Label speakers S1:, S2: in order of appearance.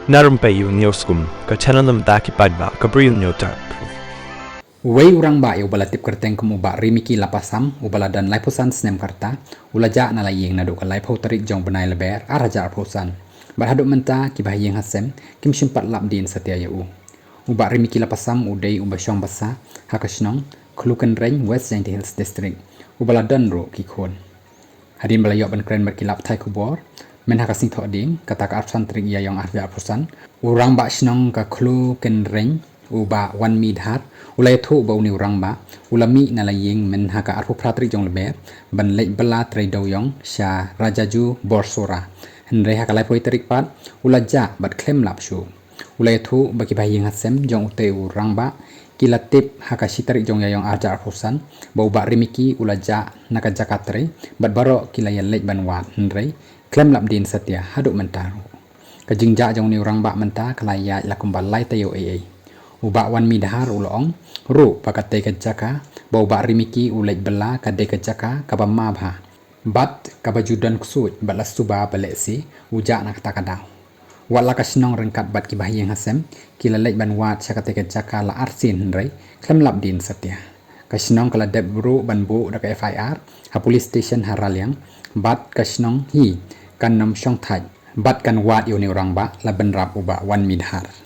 S1: Na Rympei U ka channel nabynta paidbah Bri U Hynñiewtrep.
S2: Wei urang ba eu balatip kyrteng kemu ba Rimiki lapasam ubala dan laiposan snem karta ulaja na layeng na do kalai phau tarik jong benai leber araja phosan barhaduk menta ki bahayeng hasem kim simpat lap din taiew uba Rimiki lapasam udai ubasyong basa hakasnong khlukan reng West Jainti Hills District ubala dan ro ki khon hadin balayok ban kren berkilap thai kubor men hakasing tho ding kata ka arsan trik ya yong arja phosan urang ba snong ka khlukan reng uba wan mi dhat ulai thu bau ni urang ba ulami na layeng men haka arpu pratri jong leber ban leit bala trei doyong sha rajaju Borsora henre haka lai poi tarik pat ulaja bat klem lap shu ulai thu baki bayeng hasem jong ute urang ba kilatip haka sitarik jong yayong arja arpusan bau ba Rimiki ulaja naka jaka trei bat baroh kilaya leit ban wat henre klem lap din satya haduk mentaru kajingja jong ni urang ba menta kalaya lakumbal lai taiew uba wan mi dahar ulong ru pakate ke jaka bau ba Rimiki ulait bela kade ke jaka kaba mabha bat kaba judan ksuid balas suba balesi uja nak takadaw wala kasnong rengkat bat ki bahayeng hasem kila lait ban wat sakate ke jaka la arsin rei klem lap din satya kasnong kala deb bru ban bu dak FIR ha police station haraliang bat kasnong hi kan nam syong thai bat kan wat yo ni orang ba la ban rap uba wan mi dahar